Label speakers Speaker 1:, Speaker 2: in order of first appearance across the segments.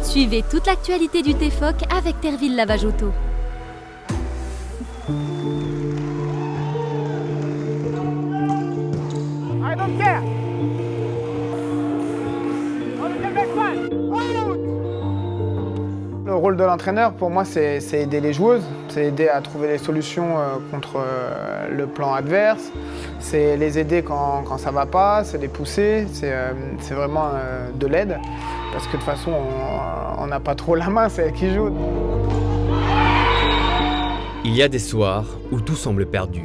Speaker 1: Suivez toute l'actualité du TFOC avec Terville Lavage Auto.
Speaker 2: I don't care. Le rôle de l'entraîneur, pour moi, c'est aider les joueuses, c'est aider à trouver des solutions contre le plan adverse, c'est les aider quand ça ne va pas, c'est les pousser, c'est vraiment de l'aide, parce que de toute façon, on n'a pas trop la main, c'est elle qui joue.
Speaker 3: Il y a des soirs où tout semble perdu.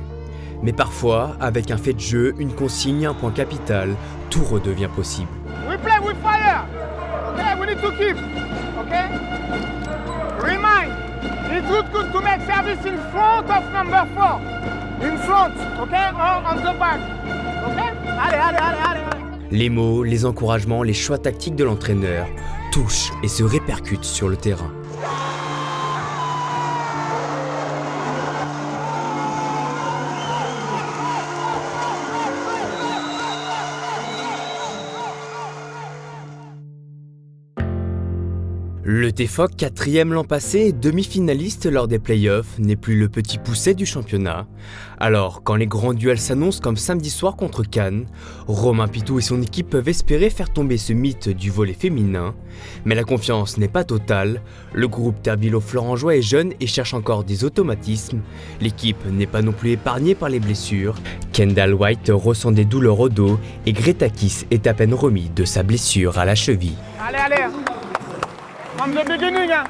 Speaker 3: Mais parfois, avec un fait de jeu, une consigne, un point capital, tout redevient possible.
Speaker 2: We play with fire. Okay, we need to keep. Okay? Remind, it's good to make service in front of number 4. In front, okay? Or on the back. Okay? Allez.
Speaker 3: Les mots, les encouragements, les choix tactiques de l'entraîneur touchent et se répercutent sur le terrain. Le TFOC, 4e l'an passé et demi-finaliste lors des playoffs, n'est plus le petit poucet du championnat. Alors, quand les grands duels s'annoncent comme samedi soir contre Cannes, Romain Pitou et son équipe peuvent espérer faire tomber ce mythe du volley féminin. Mais la confiance n'est pas totale. Le groupe tervillo-florangeois est jeune et cherche encore des automatismes. L'équipe n'est pas non plus épargnée par les blessures. Kendall White ressent des douleurs au dos et Gretakis est à peine remis de sa blessure à la cheville.
Speaker 2: Allez. From the beginning, hein.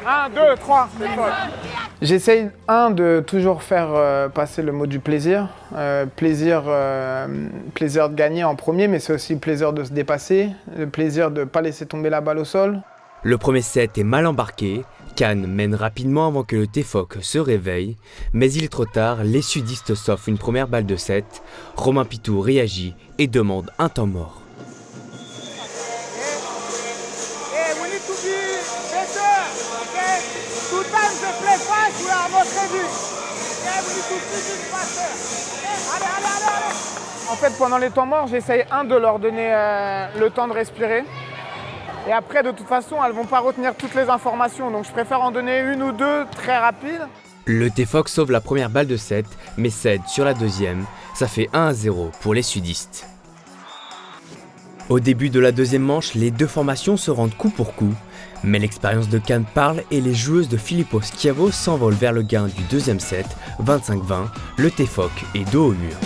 Speaker 2: 1, 2, 3, c'est fort. J'essaye, de toujours faire passer le mot du plaisir. Plaisir de gagner en premier, mais c'est aussi le plaisir de se dépasser, le plaisir de ne pas laisser tomber la balle au sol.
Speaker 3: Le premier set est mal embarqué. Cannes mène rapidement avant que le TFOC se réveille, mais il est trop tard, les sudistes s'offrent une première balle de set. Romain Pitou réagit et demande un temps mort.
Speaker 2: En fait, pendant les temps morts, j'essaye de leur donner le temps de respirer. Et après, de toute façon, elles ne vont pas retenir toutes les informations. Donc je préfère en donner une ou deux très rapides.
Speaker 3: Le TFOC sauve la première balle de set, mais cède sur la deuxième. Ça fait 1-0 pour les sudistes. Au début de la deuxième manche, les deux formations se rendent coup pour coup. Mais l'expérience de Cannes parle et les joueuses de Filippo Schiavo s'envolent vers le gain du deuxième set, 25-20. Le TFOC est dos au mur.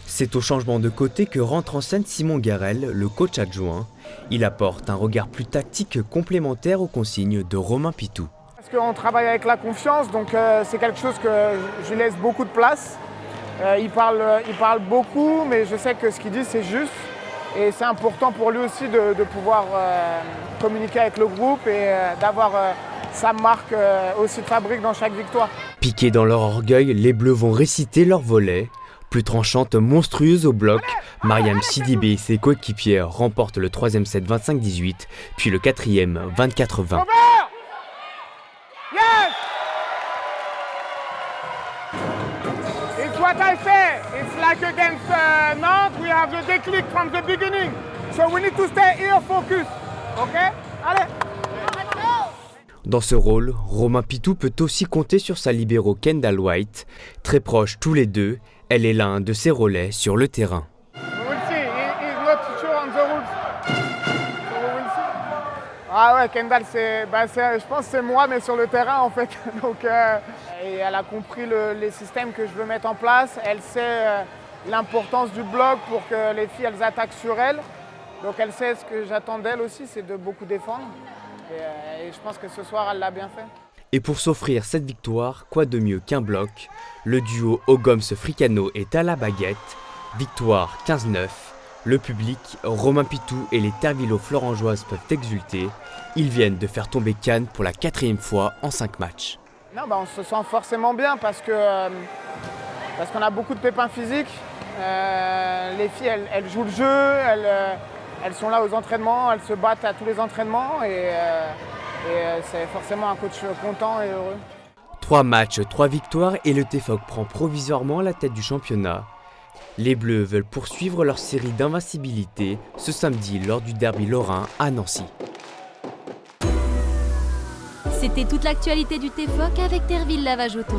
Speaker 3: C'est au changement de côté que rentre en scène Simon Garel, le coach adjoint. Il apporte un regard plus tactique complémentaire aux consignes de Romain Pitou.
Speaker 2: Parce qu'on travaille avec la confiance, donc c'est quelque chose que je laisse beaucoup de place. Il parle beaucoup, mais je sais que ce qu'il dit, c'est juste. Et c'est important pour lui aussi de pouvoir communiquer avec le groupe et d'avoir sa marque aussi de fabrique dans chaque victoire.
Speaker 3: Piqués dans leur orgueil, les Bleus vont réciter leur volley. Plus tranchante, monstrueuse au bloc, Mariam Sidibé et ses coéquipières remportent le troisième set 25-18, puis le quatrième 24-20.
Speaker 2: Yes! It's what I say. It's like against Nantes, we have the déclic from the beginning. So we need to stay here focus. Okay? Allez!
Speaker 3: Dans ce rôle, Romain Pitou peut aussi compter sur sa libéro Kendall White. Très proches tous les deux, elle est l'un de ses relais sur le terrain.
Speaker 2: We will see. He's not sure on the rules. So we will see. Ah ouais, Kendall, je pense que c'est moi, mais sur le terrain en fait. Donc, et elle a compris les systèmes que je veux mettre en place. Elle sait l'importance du bloc pour que les filles elles attaquent sur elle. Donc elle sait ce que j'attends d'elle aussi, c'est de beaucoup défendre. Et je pense que ce soir, elle l'a bien fait.
Speaker 3: Et pour s'offrir cette victoire, quoi de mieux qu'un bloc? Le duo Ogoms-Fricano est à la baguette. Victoire 15-9. Le public, Romain Pitou et les tervillo-florangeoises peuvent exulter. Ils viennent de faire tomber Cannes pour la 4e fois en 5 matchs.
Speaker 2: Non, on se sent forcément bien parce qu'on a beaucoup de pépins physiques. Les filles, elles jouent le jeu, elles sont là aux entraînements, elles se battent à tous les entraînements et c'est forcément un coach content et heureux.
Speaker 3: 3 matchs, 3 victoires et le TFOC prend provisoirement la tête du championnat. Les Bleus veulent poursuivre leur série d'invincibilité ce samedi lors du derby lorrain à Nancy.
Speaker 1: C'était toute l'actualité du TFOC avec Terville Lavage Auto.